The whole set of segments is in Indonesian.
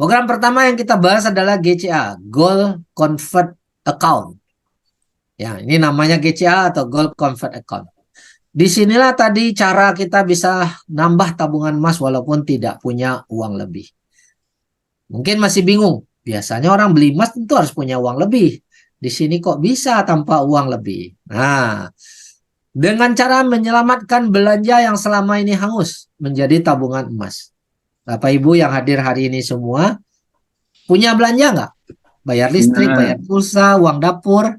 Program pertama yang kita bahas adalah GCA, Gold Convert Account. Ya, ini namanya GCA atau Gold Convert Account. Disinilah tadi cara kita bisa nambah tabungan emas walaupun tidak punya uang lebih. Mungkin masih bingung. Biasanya orang beli emas tentu harus punya uang lebih. Di sini kok bisa tanpa uang lebih? Nah, dengan cara menyelamatkan belanja yang selama ini hangus menjadi tabungan emas. Bapak Ibu yang hadir hari ini semua punya belanja nggak? Bayar listrik, bayar pulsa, uang dapur,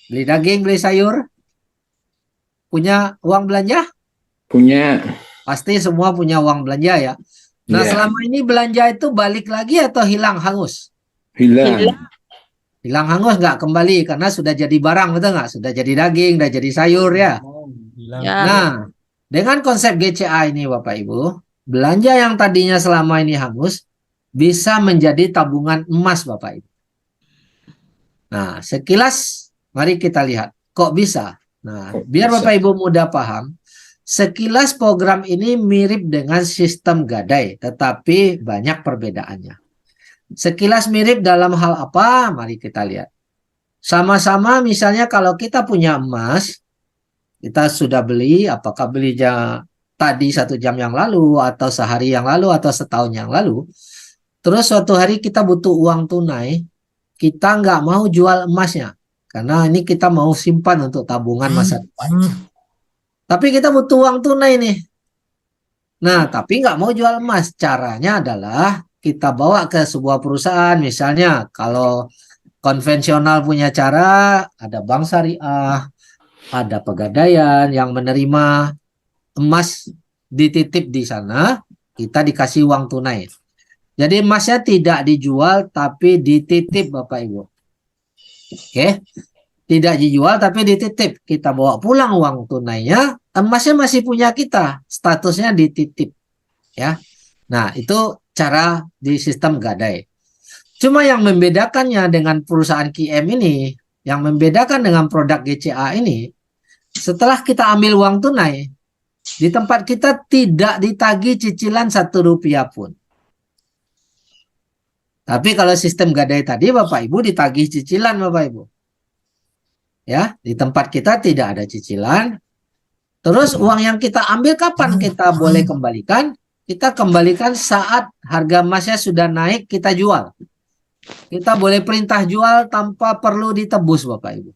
beli daging, beli sayur. Punya uang belanja? Punya. Pasti semua punya uang belanja ya. Nah, selama ini belanja itu balik lagi atau hilang hangus? Hilang. Hilang hangus nggak kembali karena sudah jadi barang, betul nggak? Sudah jadi daging, sudah jadi sayur ya. Nah, dengan konsep GCA ini Bapak Ibu, belanja yang tadinya selama ini hangus bisa menjadi tabungan emas Bapak Ibu. Nah, sekilas mari kita lihat kok bisa. Nah, biar Bapak Ibu mudah paham, sekilas program ini mirip dengan sistem gadai, tetapi banyak perbedaannya. Sekilas mirip dalam hal apa? Mari kita lihat. Sama-sama misalnya kalau kita punya emas, kita sudah beli, apakah belinya tadi 1 jam yang lalu, atau sehari yang lalu, atau setahun yang lalu. Terus suatu hari kita butuh uang tunai, kita nggak mau jual emasnya. Karena ini kita mau simpan untuk tabungan masa depan. Tapi kita butuh uang tunai nih. Nah, tapi nggak mau jual emas. Caranya adalah kita bawa ke sebuah perusahaan. Misalnya kalau konvensional punya cara, ada bank syariah, ada pegadaian yang menerima emas dititip di sana, kita dikasih uang tunai. Jadi emasnya tidak dijual tapi dititip Bapak Ibu. Oke. Tidak dijual tapi dititip. Kita bawa pulang uang tunainya, emasnya masih punya kita, statusnya dititip. Ya. Nah, itu cara di sistem gadai. Cuma yang membedakannya dengan perusahaan QM ini, yang membedakan dengan produk GCA ini, setelah kita ambil uang tunai, di tempat kita tidak ditagih cicilan Rp1 pun. Tapi kalau sistem gadai tadi Bapak Ibu ditagih cicilan Bapak Ibu. Ya, di tempat kita tidak ada cicilan. Terus uang yang kita ambil kapan kita boleh kembalikan? Kita kembalikan saat harga emasnya sudah naik kita jual. Kita boleh perintah jual tanpa perlu ditebus Bapak Ibu.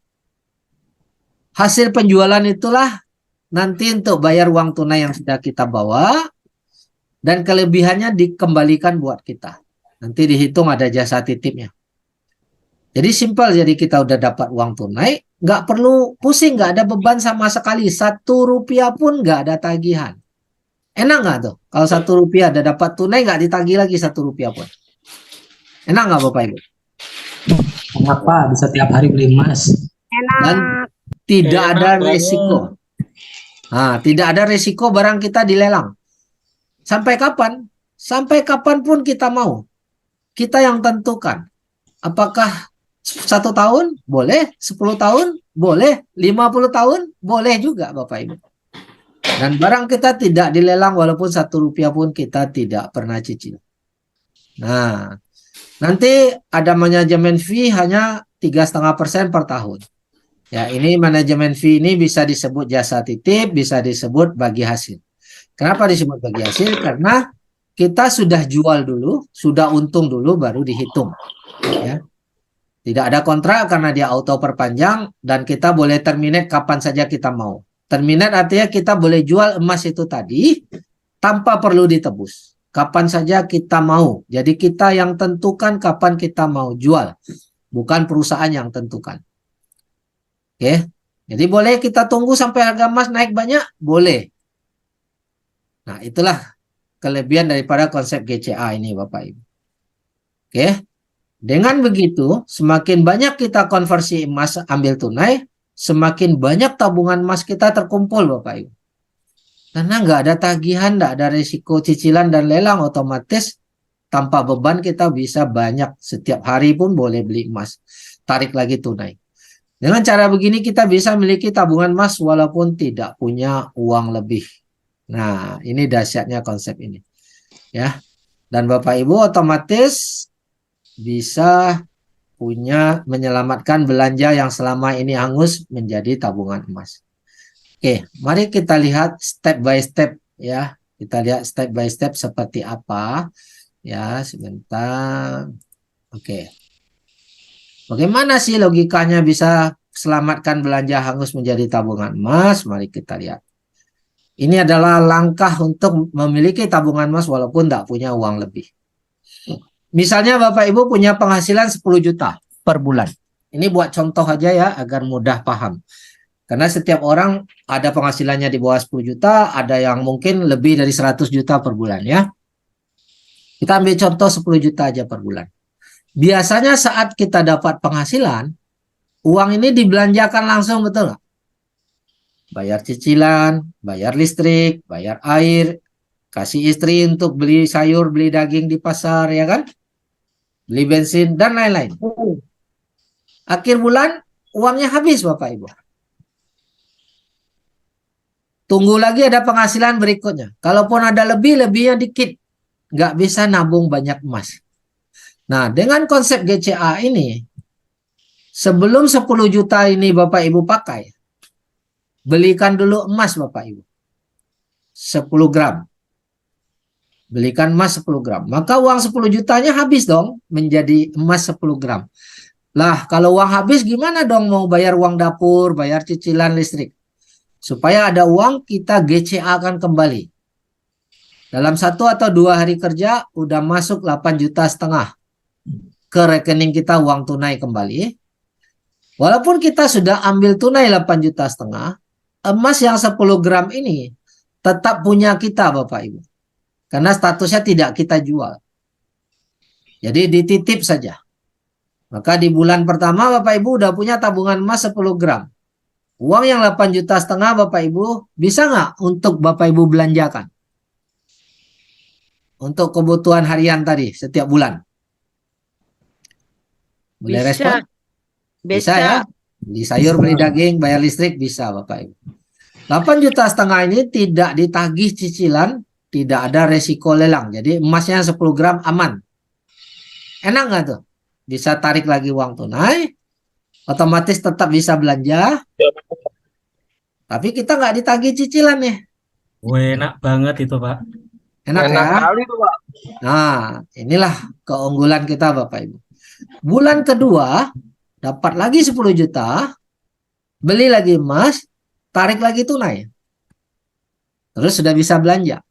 Hasil penjualan itulah nanti untuk bayar uang tunai yang sudah kita bawa dan kelebihannya dikembalikan buat kita. Nanti dihitung ada jasa titipnya. Jadi simpel, jadi kita udah dapat uang tunai, nggak perlu pusing, nggak ada beban sama sekali. Rp1 pun nggak ada tagihan. Enak nggak tuh? Kalau Rp1 ada dapat tunai nggak ditagih lagi Rp1 pun. Enak nggak Bapak Ibu? Kenapa bisa tiap hari beli emas? Dan tidak ada resiko. Nah, tidak ada resiko barang kita dilelang. Sampai kapan? Sampai kapanpun kita mau. Kita yang tentukan. Apakah 1 tahun? Boleh. 10 tahun? Boleh. 50 tahun? Boleh juga Bapak Ibu. Dan barang kita tidak dilelang walaupun Rp1 pun kita tidak pernah cicil. Nah, nanti ada manajemen fee hanya 3,5% per tahun. Ya, ini manajemen fee ini bisa disebut jasa titip, bisa disebut bagi hasil. Kenapa disebut bagi hasil? Karena kita sudah jual dulu, sudah untung dulu baru dihitung. Ya. Tidak ada kontrak karena dia auto perpanjang dan kita boleh terminate kapan saja kita mau. Terminate artinya kita boleh jual emas itu tadi tanpa perlu ditebus. Kapan saja kita mau. Jadi kita yang tentukan kapan kita mau jual. Bukan perusahaan yang tentukan. Oke. Jadi boleh kita tunggu sampai harga emas naik banyak? Boleh. Nah, itulah kelebihan daripada konsep GCA ini Bapak Ibu. Oke. Dengan begitu, semakin banyak kita konversi emas ambil tunai, semakin banyak tabungan emas kita terkumpul Bapak Ibu. Karena nggak ada tagihan, nggak ada risiko cicilan dan lelang, otomatis tanpa beban kita bisa banyak. Setiap hari pun boleh beli emas. Tarik lagi tunai. Dengan cara begini kita bisa memiliki tabungan emas walaupun tidak punya uang lebih. Nah, ini dahsyatnya konsep ini. Ya. Dan Bapak Ibu otomatis bisa menyelamatkan belanja yang selama ini hangus menjadi tabungan emas. Oke, mari kita lihat step by step ya. Kita lihat step by step seperti apa. Ya, sebentar. Oke. Bagaimana sih logikanya bisa selamatkan belanja hangus menjadi tabungan emas? Mari kita lihat. Ini adalah langkah untuk memiliki tabungan emas walaupun tidak punya uang lebih. Misalnya Bapak Ibu punya penghasilan 10 juta per bulan. Ini buat contoh aja ya agar mudah paham. Karena setiap orang ada penghasilannya di bawah 10 juta, ada yang mungkin lebih dari 100 juta per bulan ya. Kita ambil contoh 10 juta aja per bulan. Biasanya saat kita dapat penghasilan, uang ini dibelanjakan langsung, betul nggak? Bayar cicilan, bayar listrik, bayar air, kasih istri untuk beli sayur, beli daging di pasar, ya kan? Beli bensin, dan lain-lain. Akhir bulan, uangnya habis Bapak Ibu. Tunggu lagi ada penghasilan berikutnya. Kalaupun ada lebih, lebihnya dikit. Nggak bisa nabung banyak emas. Nah, dengan konsep GCA ini, sebelum 10 juta ini Bapak Ibu pakai, belikan dulu emas Bapak Ibu. 10 gram. Belikan emas 10 gram. Maka uang 10 jutanya habis dong menjadi emas 10 gram. Lah, kalau uang habis gimana dong mau bayar uang dapur, bayar cicilan listrik? Supaya ada uang, kita GCA-kan kembali. Dalam 1 atau 2 hari kerja, udah masuk 8,5 juta ke rekening kita uang tunai kembali. Walaupun kita sudah ambil tunai 8,5 juta, emas yang 10 gram ini tetap punya kita Bapak Ibu. Karena statusnya tidak kita jual. Jadi dititip saja. Maka di bulan pertama Bapak Ibu udah punya tabungan emas 10 gram. Uang yang 8,5 juta Bapak Ibu bisa nggak untuk Bapak Ibu belanjakan? Untuk kebutuhan harian tadi setiap bulan. Boleh respon? Bisa ya? Beli sayur, beli daging, bayar listrik bisa Bapak Ibu. 8,5 juta ini tidak ditagih cicilan, tidak ada resiko lelang. Jadi emasnya 10 gram aman. Enak nggak tuh? Bisa tarik lagi uang tunai, otomatis tetap bisa belanja, tapi kita nggak ditagih cicilan nih. Enak banget itu Pak. Enak ya? Kali tuh Pak. Nah, inilah keunggulan kita Bapak Ibu. Bulan kedua, dapat lagi 10 juta, beli lagi emas, tarik lagi tunai. Terus sudah bisa belanja.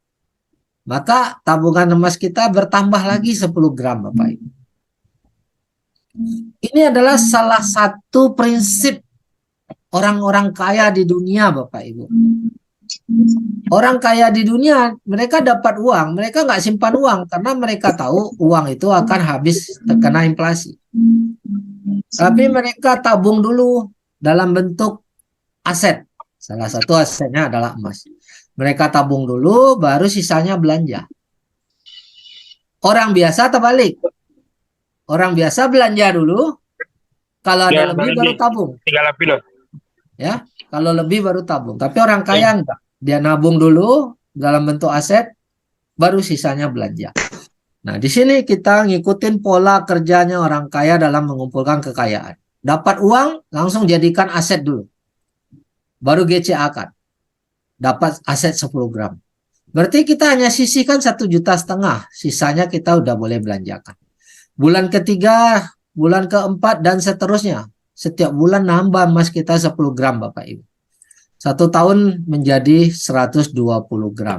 Maka tabungan emas kita bertambah lagi 10 gram Bapak Ibu. Ini adalah salah satu prinsip orang-orang kaya di dunia Bapak Ibu. Orang kaya di dunia, mereka dapat uang, mereka nggak simpan uang karena mereka tahu uang itu akan habis terkena inflasi. Tapi mereka tabung dulu dalam bentuk aset. Salah satu asetnya adalah emas. Mereka tabung dulu, baru sisanya belanja. Orang biasa terbalik. Orang biasa belanja dulu, kalau ada lebih baru tabung. Ya, kalau lebih baru tabung. Tapi orang kaya enggak. Dia nabung dulu dalam bentuk aset, baru sisanya belanja. Nah, di sini kita ngikutin pola kerjanya orang kaya dalam mengumpulkan kekayaan. Dapat uang, langsung jadikan aset dulu. Baru GCA kan. Dapat aset 10 gram. Berarti kita hanya sisihkan 1,5 juta, sisanya kita udah boleh belanjakan. Bulan ketiga, bulan keempat, dan seterusnya. Setiap bulan nambah emas kita 10 gram Bapak Ibu. 1 tahun menjadi 120 gram.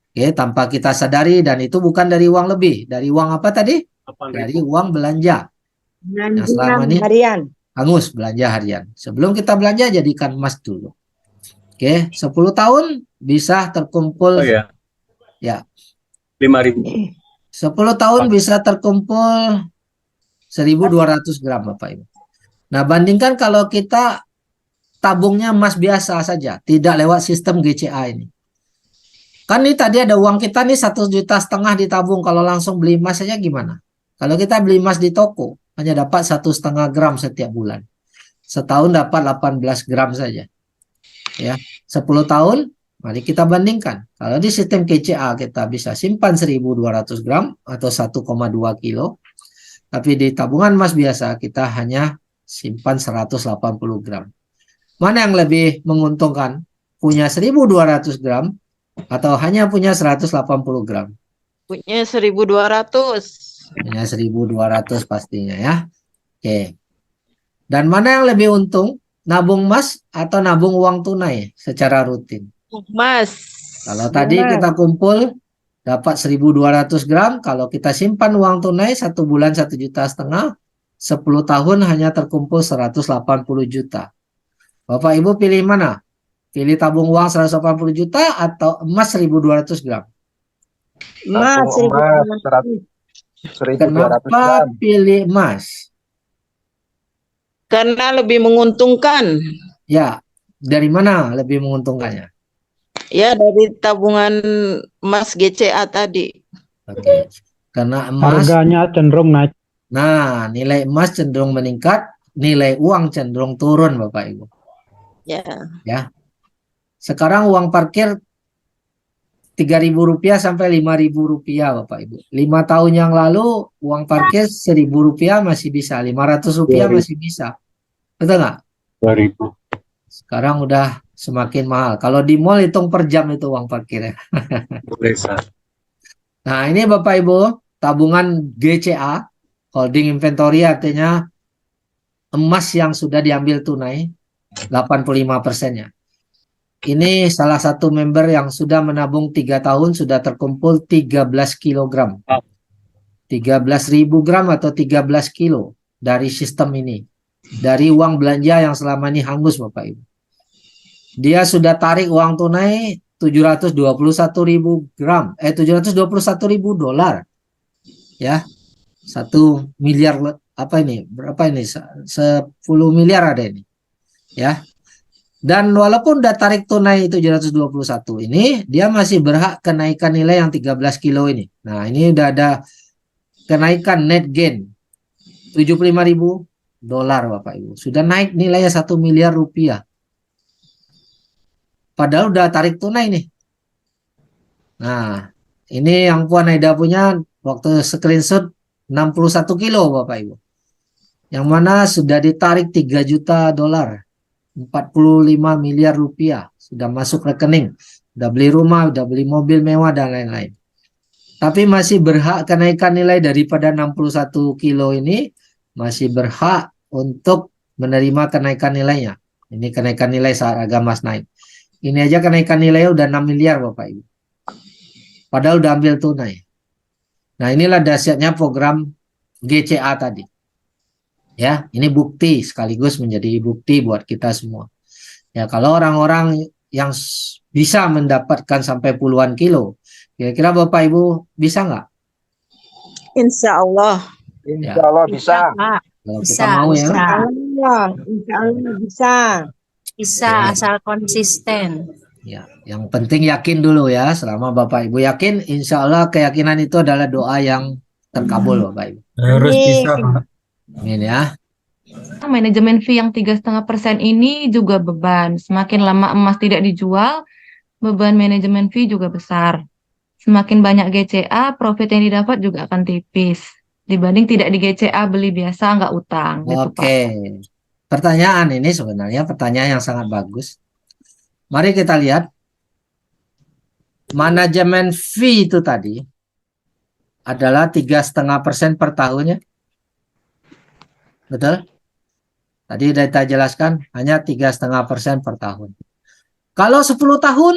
Oke, tanpa kita sadari, dan itu bukan dari uang lebih. Dari uang apa tadi? Dari uang belanja. Yang selama ini harian. hangus belanja harian. Sebelum kita belanja, jadikan emas dulu. Oke, 10 tahun bisa terkumpul. Oh ya. Ya. 5.000. 10 tahun bisa terkumpul 1.200 gram Bapak Ibu. Nah, bandingkan kalau kita tabungnya emas biasa saja, tidak lewat sistem GCA ini. Kan ini tadi ada uang kita nih 1,5 juta ditabung, kalau langsung beli emas saja gimana? Kalau kita beli emas di toko, hanya dapat 1,5 gram setiap bulan. Setahun dapat 18 gram saja. Ya, 10 tahun Mari kita bandingkan. Kalau di sistem KCA kita bisa simpan 1.200 gram atau 1,2 kilo. Tapi di tabungan emas biasa kita hanya simpan 180 gram. Mana yang lebih menguntungkan? Punya 1.200 gram atau hanya punya 180 gram? Punya 1.200. Punya 1.200 pastinya ya. Oke. Dan mana yang lebih untung? Nabung emas atau nabung uang tunai secara rutin? Mas. Kalau tadi kita kumpul dapat 1.200 gram, kalau kita simpan uang tunai 1 bulan 1,5 juta, 10 tahun hanya terkumpul 180 juta. Bapak Ibu pilih mana? Pilih tabung uang 180 juta atau emas 1.200 gram? Mas, Emas 1.200 Kenapa gram. pilih emas? karena lebih menguntungkan. Ya, dari mana lebih menguntungkannya? Ya, dari tabungan emas GCA tadi. Oke. Karena emas, Harganya cenderung naik. nah nilai emas cenderung meningkat, nilai uang cenderung turun Bapak Ibu. Ya. Sekarang uang parkir Rp3.000 sampai Rp5.000 Bapak Ibu. 5 tahun yang lalu uang parkir Rp1.000 masih bisa, Rp500 masih bisa. Betul nggak? 2.000. Sekarang udah semakin mahal. Kalau di mall hitung per jam itu uang parkirnya. Boleh, Sar. Nah ini Bapak Ibu, tabungan GCA, holding inventory artinya emas yang sudah diambil tunai, 85%-nya. Ini salah satu member yang sudah menabung 3 tahun, sudah terkumpul 13 kilogram. 13.000 gram atau 13 kilo dari sistem ini. Dari uang belanja yang selama ini hangus Bapak Ibu. Dia sudah tarik uang tunai 721.000 gram, 721.000 dolar. Ya. 1 miliar, apa ini? Berapa ini? 10 miliar ada ini. Ya. Dan walaupun udah tarik tunai 721 ini, dia masih berhak kenaikan nilai yang 13 kilo ini. Nah, ini udah ada kenaikan net gain 75.000 dolar Bapak Ibu. Sudah naik nilainya 1 miliar rupiah. Padahal udah tarik tunai nih. Nah, ini yang Puan Aida punya waktu screenshot 61 kilo Bapak Ibu. Yang mana sudah ditarik 3 juta dolar. 45 miliar rupiah. Sudah masuk rekening. Udah beli rumah, udah beli mobil mewah dan lain-lain. Tapi masih berhak kenaikan nilai daripada 61 kilo ini. Masih berhak untuk menerima kenaikan nilainya. Ini kenaikan nilai saat harga emas naik. Ini aja kenaikan nilainya udah 6 miliar Bapak Ibu. Padahal udah ambil tunai. Nah inilah dahsyatnya program GCA tadi. Ya, ini bukti sekaligus menjadi bukti buat kita semua. Ya, kalau orang-orang yang bisa mendapatkan sampai puluhan kilo, kira-kira Bapak Ibu bisa nggak? Insya Allah. Insya Allah bisa. Kalau kita mau ya. Insya Allah bisa. Bisa Oke. asal konsisten. Ya, yang penting yakin dulu ya. Selama Bapak Ibu yakin, insya Allah keyakinan itu adalah doa yang terkabul Bapak Ibu. Harus bisa. Amin ya. Manajemen fee yang 3,5% ini juga beban. Semakin lama emas tidak dijual, beban manajemen fee juga besar. Semakin banyak GCA, profit yang didapat juga akan tipis. Dibanding tidak di GCA, beli biasa, nggak utang. Gitu, Pak. Oke. Pertanyaan ini sebenarnya pertanyaan yang sangat bagus. Mari kita lihat. Manajemen fee itu tadi adalah 3,5% per tahunnya. Betul? Tadi sudah kita jelaskan hanya 3,5% per tahun. Kalau 10 tahun,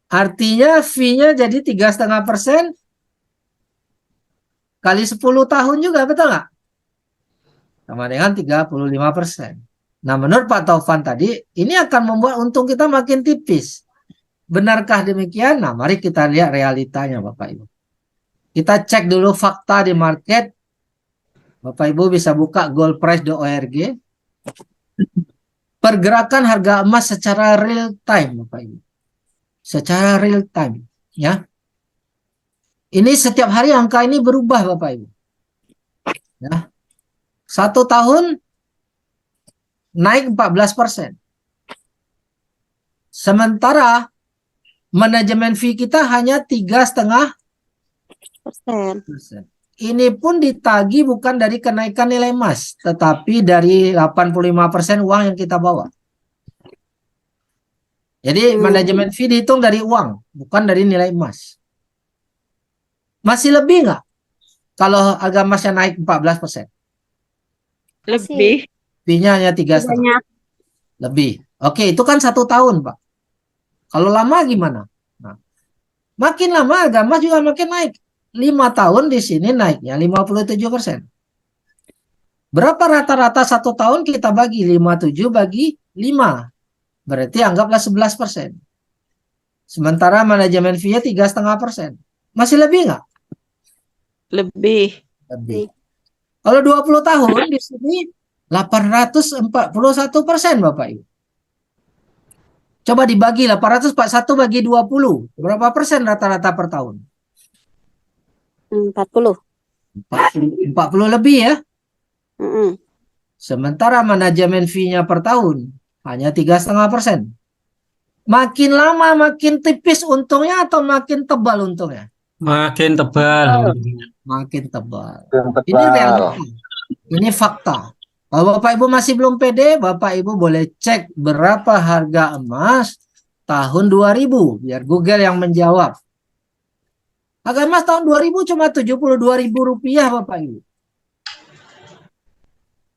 artinya fee-nya jadi 3,5% kali 10 tahun juga, betul nggak? Sama dengan 35%. Nah, menurut Pak Taufan tadi, ini akan membuat untung kita makin tipis. Benarkah demikian? Nah, mari kita lihat realitanya, Bapak Ibu. Kita cek dulu fakta di market. Bapak Ibu bisa buka goldprice.org. Pergerakan harga emas secara real time, Bapak Ibu. Secara real time, ya. Ini setiap hari angka ini berubah, Bapak Ibu. Ya. 1 tahun naik 14%. Sementara manajemen fee kita hanya 3,5%. Ini pun ditagih bukan dari kenaikan nilai emas, tetapi dari 85% uang yang kita bawa. Jadi manajemen fee dihitung dari uang, bukan dari nilai emas. Masih lebih nggak kalau harga emasnya naik 14%? Lebih. Fee-nya hanya 3,5%. Banyak. Lebih. Oke, itu kan 1 tahun, Pak. Kalau lama gimana? Nah, makin lama harga emas juga makin naik. 5 tahun di sini naiknya 57%. Berapa rata-rata 1 tahun kita bagi? 57 bagi 5. Berarti anggaplah 11%. Sementara manajemen fee-nya 3,5%. Masih lebih nggak? Lebih. Lebih. Kalau 20 tahun di sini 841%, Bapak Ibu. Coba dibagi 841 bagi 20. Berapa persen rata-rata per tahun? 40. 40 lebih ya. Sementara manajemen fee-nya per tahun hanya 3,5%. Makin lama makin tipis untungnya atau makin tebal untungnya? Makin tebal. Makin tebal. Yang Ini tebal. realita. Ini fakta. Kalau Bapak Ibu masih belum pede, Bapak Ibu boleh cek berapa harga emas tahun 2000. Biar Google yang menjawab. Harga emas tahun 2000 cuma Rp72.000, Bapak Ibu.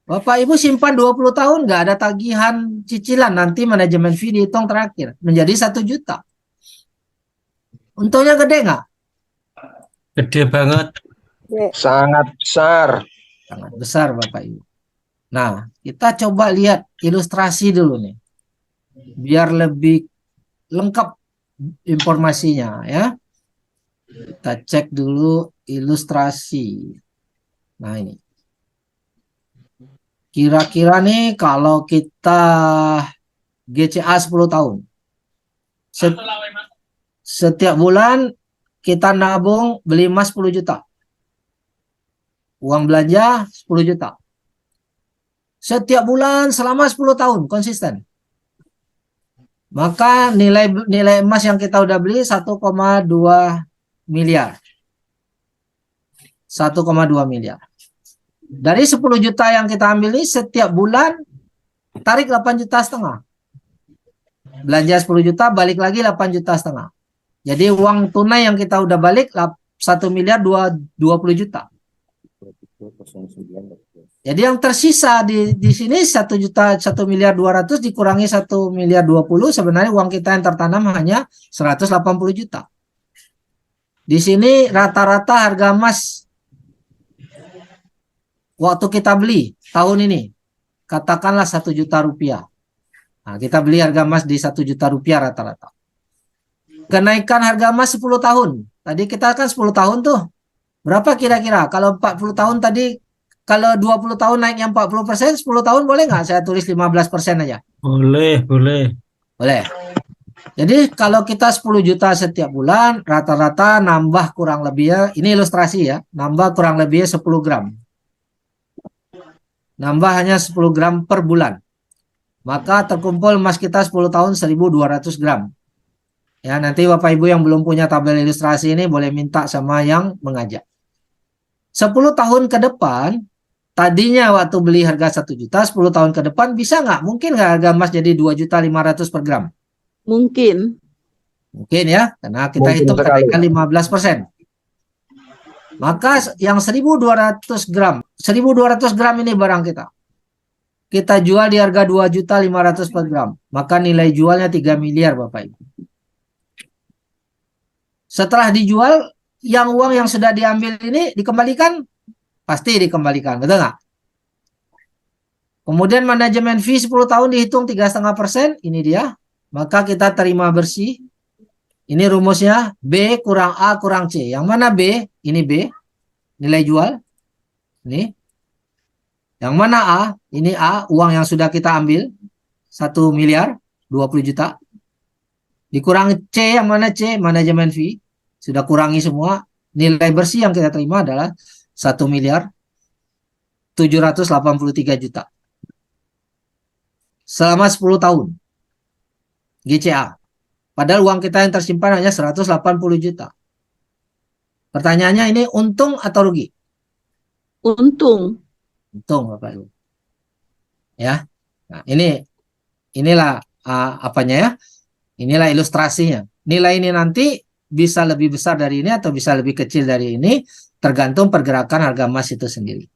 Bapak Ibu simpan 20 tahun nggak ada tagihan cicilan, nanti manajemen fee dihitung terakhir menjadi 1 juta. Untungnya gede nggak? Gede banget. Sangat besar. Sangat besar, Bapak Ibu. Nah, kita coba lihat ilustrasi dulu nih. Biar lebih lengkap informasinya ya. Kita cek dulu ilustrasi. Nah, ini. Kira-kira nih kalau kita GCA 10 tahun. Setiap bulan kita nabung beli emas 10 juta. Uang belanja 10 juta. Setiap bulan selama 10 tahun konsisten. Maka nilai emas yang kita udah beli 1,2 miliar. 1,2 miliar. Dari 10 juta yang kita ambil ini setiap bulan tarik 8,5 juta. Belanja 10 juta balik lagi 8,5 juta. Jadi uang tunai yang kita udah balik 1 miliar 20 juta. Jadi yang tersisa di sini 1 juta 1 miliar 200 dikurangi 1 miliar 20, sebenarnya uang kita yang tertanam hanya 180 juta. Di sini rata-rata harga emas waktu kita beli tahun ini katakanlah 1 juta rupiah. Nah, kita beli harga emas di 1 juta rupiah rata-rata. Kenaikan harga emas 10 tahun. Tadi kita kan 10 tahun tuh. Berapa kira-kira? Kalau 40 tahun tadi, kalau 20 tahun naiknya 40%, 10 tahun boleh nggak saya tulis 15% aja? Boleh. Boleh. Jadi kalau kita 10 juta setiap bulan, rata-rata nambah kurang lebih ya, ini ilustrasi ya, nambah kurang lebih 10 gram. Nambah hanya 10 gram per bulan. Maka terkumpul emas kita 10 tahun 1.200 gram. Ya, nanti Bapak Ibu yang belum punya tabel ilustrasi ini boleh minta sama yang mengajak. 10 tahun ke depan, tadinya waktu beli harga 1 juta, 10 tahun ke depan bisa nggak? Mungkin nggak harga emas jadi 2.500.000 per gram? Mungkin. Mungkin ya, karena kita Mungkin hitung sekali. kenaikan 15%. Maka yang 1.200 gram, 1.200 gram ini barang kita jual di harga 2.500.000 per gram. Maka nilai jualnya 3 miliar Bapak Ibu. Setelah dijual, yang uang yang sudah diambil ini dikembalikan? Pasti dikembalikan, betul nggak? Kemudian manajemen fee 10 tahun dihitung 3,5%, ini dia. Maka kita terima bersih. Ini rumusnya, B kurang A kurang C. Yang mana B? Ini B, nilai jual. Ini. Yang mana A? Ini A, uang yang sudah kita ambil. 1 miliar, 20 juta. Dikurangi C, yang mana C? Manajemen fee. Sudah kurangi semua. Nilai bersih yang kita terima adalah 1 miliar 783 juta. Selama 10 tahun. GCA. Padahal uang kita yang tersimpan hanya 180 juta. Pertanyaannya ini untung atau rugi? Untung. Untung Bapak Ibu. Ya. Nah, inilah apanya ya? Inilah ilustrasinya. Nilai ini nanti bisa lebih besar dari ini atau bisa lebih kecil dari ini, tergantung pergerakan harga emas itu sendiri.